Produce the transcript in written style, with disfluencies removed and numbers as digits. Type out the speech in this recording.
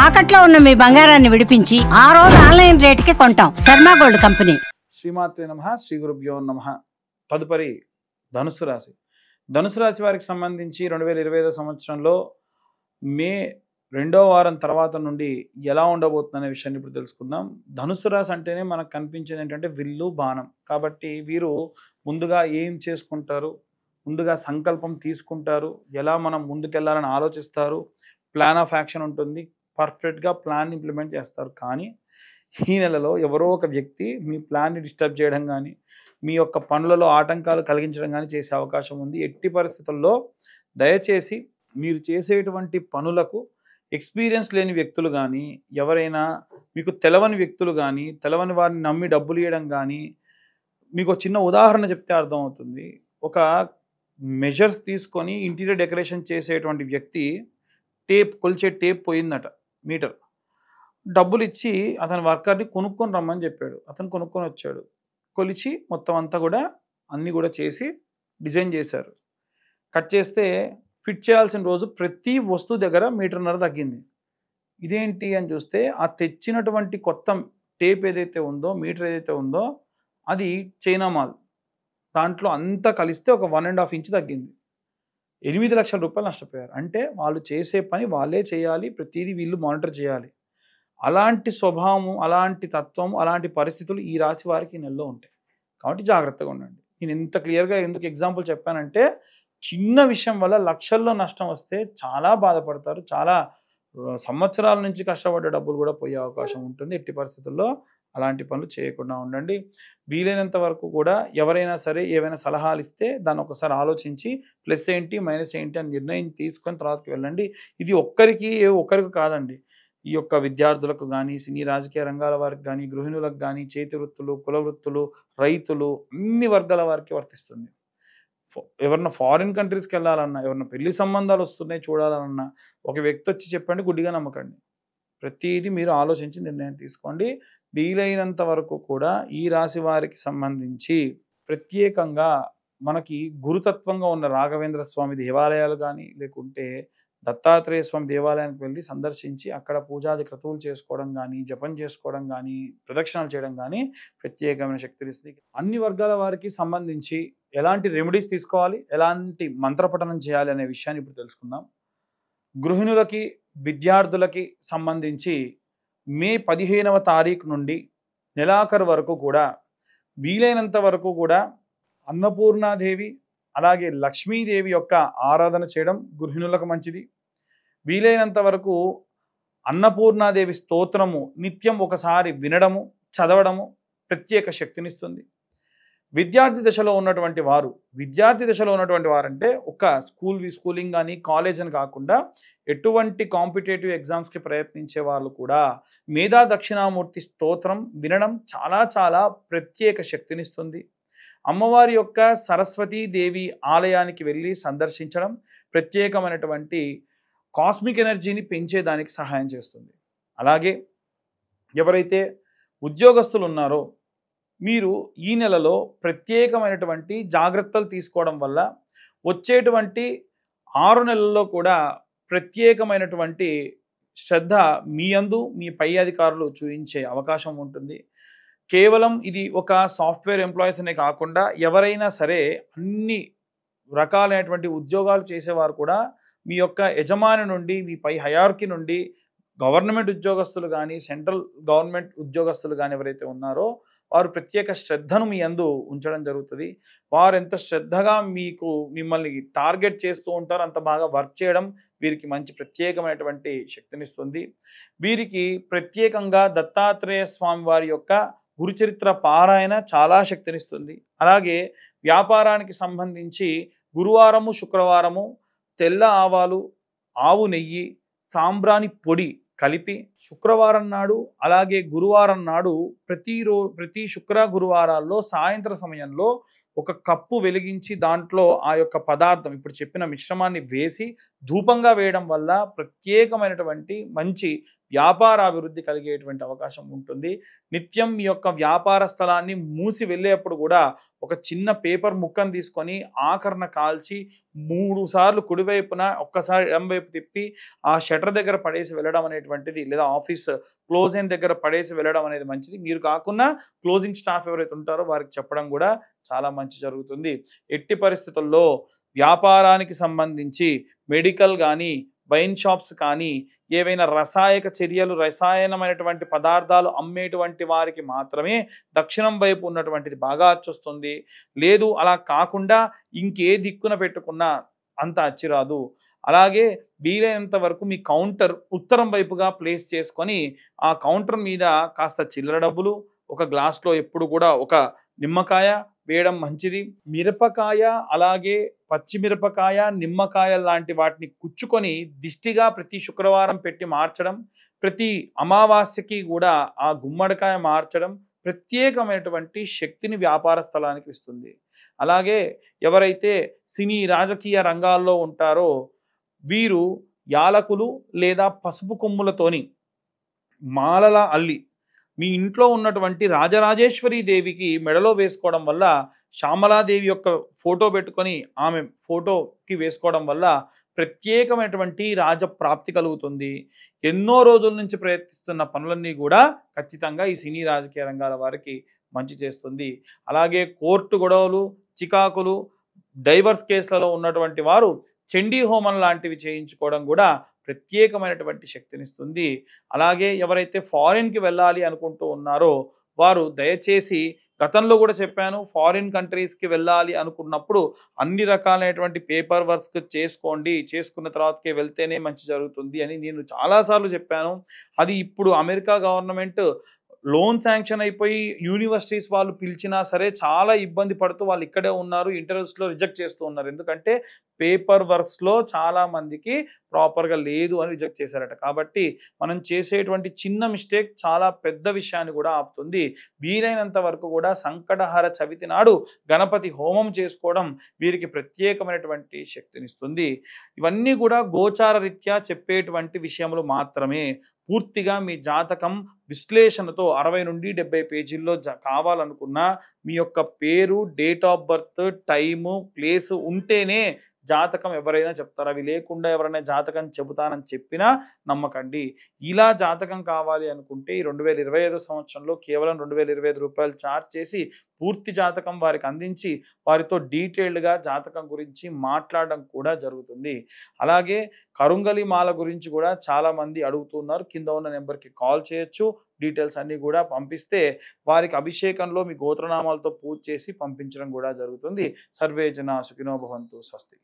తాకట్లో ఉన్న మీ బంగారాన్ని విడిపించి ఆ రోజు ఆన్లైన్ రేటుకి కొంటాం. Sharma gold company. శ్రీమాత్రే నమః, శ్రీ గురుభ్యో నమః. తదుపరి ధనుసు రాశి. ధనుసు రాశి వారికి సంబంధించి 2025 సంవత్సరంలో మే 2వ వారం తర్వాత నుండి ఎలా ఉండబోతుందనే విషయాన్ని ఇప్పుడు తెలుసుకుందాం. ధనుసు రాశి అంటేనే మనకు కనిపించేది ఏంటంటే విల్లు బాణం. కాబట్టి వీరు ముందుగా ఏం చేసుకుంటారు, ముందుగా సంకల్పం తీసుకుంటారు, ఎలా మనం ముందుకెళ్ళాలని ఆలోచిస్తారు, ప్లాన్ ఆఫ్ యాక్షన్ ఉంటుంది, పర్ఫెక్ట్గా ప్లాన్ ఇంప్లిమెంట్ చేస్తారు. కానీ ఈ నెలలో ఎవరో ఒక వ్యక్తి మీ ప్లాన్ని డిస్టర్బ్ చేయడం కానీ, మీ యొక్క పనులలో ఆటంకాలు కలిగించడం కానీ చేసే అవకాశం ఉంది. ఎట్టి పరిస్థితుల్లో దయచేసి మీరు చేసేటువంటి పనులకు ఎక్స్పీరియన్స్ లేని వ్యక్తులు కానీ, ఎవరైనా మీకు తెలవని వ్యక్తులు కానీ, తెలవని వారిని నమ్మి డబ్బులు ఇవ్వడం కానీ, మీకు చిన్న ఉదాహరణ చెప్తే అర్థమవుతుంది. ఒక మెజర్స్ తీసుకొని ఇంటీరియర్ డెకరేషన్ చేసేటువంటి వ్యక్తి కొలిచే టేప్ పోయిందట, మీటర్. డబ్బులు ఇచ్చి అతని వర్కర్ని కొనుక్కొని రమ్మని చెప్పాడు. అతను కొనుక్కొని వచ్చాడు, కొలిచి మొత్తం అంతా కూడా అన్నీ కూడా చేసి డిజైన్ చేశారు. కట్ చేస్తే ఫిట్ చేయాల్సిన రోజు ప్రతి వస్తువు దగ్గర మీటర్న్నర తగ్గింది. ఇదేంటి అని చూస్తే ఆ తెచ్చినటువంటి కొత్త టేప్ ఏదైతే ఉందో, మీటర్ ఏదైతే ఉందో అది చైనా మాల్. దాంట్లో అంతా కలిస్తే ఒక 1.5 ఇంచ్ తగ్గింది. 8 లక్షల రూపాయలు నష్టపోయారు. అంటే వాళ్ళు చేసే పని వాళ్ళే చేయాలి, ప్రతిదీ వీళ్ళు మానిటర్ చేయాలి. అలాంటి స్వభావము, అలాంటి తత్వం, అలాంటి పరిస్థితులు ఈ రాశి వారికి ఈ నెలలో ఉంటాయి. కాబట్టి జాగ్రత్తగా ఉండండి. నేను ఇంత క్లియర్గా ఎందుకు ఎగ్జాంపుల్ చెప్పానంటే, చిన్న విషయం వల్ల లక్షల్లో నష్టం వస్తే చాలా బాధపడతారు. చాలా సంవత్సరాల నుంచి కష్టపడ్డ డబ్బులు కూడా పోయే అవకాశం ఉంటుంది. ఎట్టి పరిస్థితుల్లో అలాంటి పనులు చేయకుండా ఉండండి. వీలైనంత వరకు కూడా ఎవరైనా సరే ఏవైనా సలహాలు ఇస్తే దాన్ని ఒకసారి ఆలోచించి ప్లస్ ఏంటి మైనస్ ఏంటి అని నిర్ణయం తీసుకొని తర్వాతకి వెళ్ళండి. ఇది ఒక్కరికి కాదండి. ఈ యొక్క విద్యార్థులకు కానీ, సినీ రాజకీయ రంగాల వారికి కానీ, గృహిణులకు కానీ, చేతి వృత్తులు, కుల వృత్తులు, రైతులు, అన్ని వర్గాల వారికి వర్తిస్తుంది. ఎవరన్నా ఫారిన్ కంట్రీస్కి వెళ్ళాలన్నా, ఎవరన్నా పెళ్లి సంబంధాలు వస్తున్నాయి చూడాలన్నా, ఒక వ్యక్తి వచ్చి చెప్పండి, గుడ్డిగా నమ్మకండి. ప్రతిదీ మీరు ఆలోచించి నిర్ణయం తీసుకోండి. వీలైనంత వరకు కూడా ఈ రాశి వారికి సంబంధించి ప్రత్యేకంగా మనకి గురుతత్వంగా ఉన్న రాఘవేంద్ర స్వామి దేవాలయాలు కానీ, లేకుంటే దత్తాత్రేయ స్వామి దేవాలయానికి వెళ్ళి సందర్శించి అక్కడ పూజాది క్రతువులు చేసుకోవడం కానీ, జపం చేసుకోవడం కానీ, ప్రదక్షిణాలు చేయడం కానీ ప్రత్యేకమైన శక్తిని ఇస్తుంది. అన్ని వర్గాల వారికి సంబంధించి ఎలాంటి రెమెడీస్ తీసుకోవాలి, ఎలాంటి మంత్రపఠనం చేయాలి అనే విషయాన్ని ఇప్పుడు తెలుసుకుందాం. గృహిణులకి, విద్యార్థులకి సంబంధించి మే 15వ తారీఖు నుండి నెలాఖరు వరకు కూడా వీలైనంత వరకు కూడా అన్నపూర్ణాదేవి అలాగే లక్ష్మీదేవి యొక్క ఆరాధన చేయడం గృహిణులకు మంచిది. వీలైనంత వరకు అన్నపూర్ణాదేవి స్తోత్రము నిత్యం ఒకసారి వినడము, చదవడము ప్రత్యేక శక్తినిస్తుంది. విద్యార్థి దశలో ఉన్నటువంటి వారంటే ఒక స్కూలింగ్ కానీ, కాలేజ్ అని కాకుండా ఎటువంటి కాంపిటేటివ్ ఎగ్జామ్స్కి ప్రయత్నించే వాళ్ళు కూడా మేధా దక్షిణామూర్తి స్తోత్రం వినడం చాలా చాలా ప్రత్యేక శక్తినిస్తుంది. అమ్మవారి యొక్క సరస్వతీదేవి ఆలయానికి వెళ్ళి సందర్శించడం ప్రత్యేకమైనటువంటి కాస్మిక్ ఎనర్జీని పెంచేదానికి సహాయం చేస్తుంది. అలాగే ఎవరైతే ఉద్యోగస్తులు ఉన్నారో మీరు ఈ నెలలో ప్రత్యేకమైనటువంటి జాగ్రత్తలు తీసుకోవడం వల్ల వచ్చేటువంటి 6 నెలల్లో కూడా ప్రత్యేకమైనటువంటి శ్రద్ధ మీ యందు మీ పై అధికారులు చూపించే అవకాశం ఉంటుంది. కేవలం ఇది ఒక సాఫ్ట్వేర్ ఎంప్లాయీస్ అనే కాకుండా ఎవరైనా సరే అన్ని రకాలైనటువంటి ఉద్యోగాలు చేసేవారు కూడా మీ యొక్క యజమాని నుండి, మీ పై హయార్కీ నుండి గవర్నమెంట్ ఉద్యోగస్తులు కానీ, సెంట్రల్ గవర్నమెంట్ ఉద్యోగస్తులు కానీ ఎవరైతే ఉన్నారో వారు ప్రత్యేక శ్రద్ధను మీ యందు ఉంచడం జరుగుతుంది. వారు ఎంత శ్రద్ధగా మిమ్మల్ని టార్గెట్ చేస్తూ ఉంటారో అంత బాగా వర్క్ చేయడం వీరికి మంచి ప్రత్యేకమైనటువంటి శక్తినిస్తుంది. వీరికి ప్రత్యేకంగా దత్తాత్రేయ స్వామి వారి యొక్క గురుచరిత్ర పారాయణ చాలా శక్తినిస్తుంది. అలాగే వ్యాపారానికి సంబంధించి గురువారము, శుక్రవారము తెల్ల ఆవాలు, ఆవు నెయ్యి, సాంబ్రాణి పొడి కలిపి శుక్రవారం నాడు అలాగే గురువారం నాడు ప్రతి శుక్ర గురువారాల్లో సాయంత్ర సమయంలో ఒక కప్పు వెలిగించి దాంట్లో ఆ యొక్క పదార్థం ఇప్పుడు చెప్పిన మిశ్రమాన్ని వేసి ధూపంగా వేయడం వల్ల ప్రత్యేకమైనటువంటి మంచి వ్యాపార అభివృద్ధి కలిగేటువంటి అవకాశం ఉంటుంది. నిత్యం మీ యొక్క వ్యాపార స్థలాన్ని మూసి వెళ్ళేప్పుడు కూడా ఒక చిన్న పేపర్ ముక్కను తీసుకొని ఆకరణ కాల్చి 3 సార్లు కుడివైపున ఒక్కసారి ఎడమవైపు తిప్పి ఆ షటర్ దగ్గర పడేసి వెళ్ళడం అనేటువంటిది, లేదా ఆఫీస్ క్లోజ్ అయిన దగ్గర పడేసి వెళ్ళడం అనేది మంచిది. మీరు కాకుండా క్లోజింగ్ స్టాఫ్ ఎవరైతే ఉంటారో వారికి చెప్పడం కూడా చాలా మంచి జరుగుతుంది. ఎట్టి పరిస్థితుల్లో వ్యాపారానికి సంబంధించి మెడికల్ కానీ, వైన్ షాప్స్ కానీ, ఏవైనా రసాయక చర్యలు, రసాయనమైనటువంటి పదార్థాలు అమ్మేటువంటి వారికి మాత్రమే దక్షిణం వైపు ఉన్నటువంటిది బాగా అచ్చొస్తుంది. లేదు అలా కాకుండా ఇంకే దిక్కున పెట్టుకున్నా అంత అచ్చి రాదు. అలాగే వీలైనంత వరకు మీ కౌంటర్ ఉత్తరం వైపుగా ప్లేస్ చేసుకొని ఆ కౌంటర్ మీద కాస్త చిల్లర డబ్బులు, ఒక గ్లాస్లో ఎప్పుడు కూడా ఒక నిమ్మకాయ వేయడం మంచిది. మిరపకాయ, అలాగే పచ్చిమిరపకాయ, నిమ్మకాయ లాంటి వాటిని కుచ్చుకొని దిష్టిగా ప్రతి శుక్రవారం పెట్టి మార్చడం, ప్రతి అమావాస్యకి కూడా ఆ గుమ్మడికాయ మార్చడం ప్రత్యేకమైనటువంటి శక్తిని వ్యాపార స్థలానికి ఇస్తుంది. అలాగే ఎవరైతే సినీ రాజకీయ రంగాల్లో ఉంటారో వీరు యాలకులు లేదా పసుపు కొమ్ములతోని మాలలా అల్లి మీ ఇంట్లో ఉన్నటువంటి రాజరాజేశ్వరి దేవికి మెడలో వేసుకోవడం వల్ల, శ్యామలాదేవి యొక్క ఫోటో పెట్టుకొని ఆమె ఫోటోకి వేసుకోవడం వల్ల ప్రత్యేకమైనటువంటి రాజప్రాప్తి కలుగుతుంది. ఎన్నో రోజుల నుంచి ప్రయత్నిస్తున్న పనులన్నీ కూడా ఖచ్చితంగా ఈ సినీ రాజకీయ రంగాల వారికి మంచి చేస్తుంది. అలాగే కోర్టు గొడవలు, చికాకులు, డైవర్స్ కేసులలో ఉన్నటువంటి వారు చండీ హోమం లాంటివి చేయించుకోవడం కూడా ప్రత్యేకమైనటువంటి శక్తినిస్తుంది. అలాగే ఎవరైతే ఫారిన్కి వెళ్ళాలి అనుకుంటూ ఉన్నారో వారు దయచేసి, గతంలో కూడా చెప్పాను, ఫారిన్ కంట్రీస్కి వెళ్ళాలి అనుకున్నప్పుడు అన్ని రకాలైనటువంటి పేపర్ వర్క్స్ చేసుకోండి, చేసుకున్న తర్వాతకే వెళ్తేనే మంచి జరుగుతుంది అని నేను చాలాసార్లు చెప్పాను. అది ఇప్పుడు అమెరికా గవర్నమెంట్ లోన్ శాంక్షన్ అయిపోయి యూనివర్సిటీస్ వాళ్ళు పిలిచినా సరే చాలా ఇబ్బంది పడుతూ వాళ్ళు ఇక్కడే ఉన్నారు, ఇంటర్వ్యూస్లో రిజెక్ట్ చేస్తూ ఉన్నారు. ఎందుకంటే పేపర్ వర్క్స్లో చాలా మందికి ప్రాపర్గా లేదు అని రిజెక్ట్ చేశారట. కాబట్టి మనం చేసేటువంటి చిన్న మిస్టేక్ చాలా పెద్ద విషయాన్ని కూడా ఆపుతుంది. వీలైనంత వరకు కూడా సంకటహర చవితి నాడు గణపతి హోమం చేసుకోవడం వీరికి ప్రత్యేకమైనటువంటి శక్తినిస్తుంది. ఇవన్నీ కూడా గోచార రీత్యా చెప్పేటువంటి విషయములు మాత్రమే. పూర్తిగా మీ జాతకం విశ్లేషణతో 60 నుండి 70 పేజీల్లో కావాలనుకున్నా మీ యొక్క పేరు, date of birth, time, place ఉంటేనే జాతకం ఎవరైనా చెప్తారు. అవి లేకుండా ఎవరైనా జాతకం చెబుతానని చెప్పినా నమ్మకండి. ఇలా జాతకం కావాలి అనుకుంటే ఈ 2025 సంవత్సరంలో కేవలం ₹2025 ఛార్జ్ చేసి పూర్తి జాతకం వారికి అందించి వారితో డీటెయిల్డ్గా జాతకం గురించి మాట్లాడడం కూడా జరుగుతుంది. అలాగే కరుంగలి మాల గురించి కూడా చాలామంది అడుగుతున్నారు. కింద ఉన్న నెంబర్కి కాల్ చేయొచ్చు. డీటెయిల్స్ అన్నీ కూడా పంపిస్తే వారికి అభిషేకంలో మీ గోత్రనామాలతో పూజ చేసి పంపించడం కూడా జరుగుతుంది. సర్వే జనా సుఖినో భవంతు. స్వస్తి.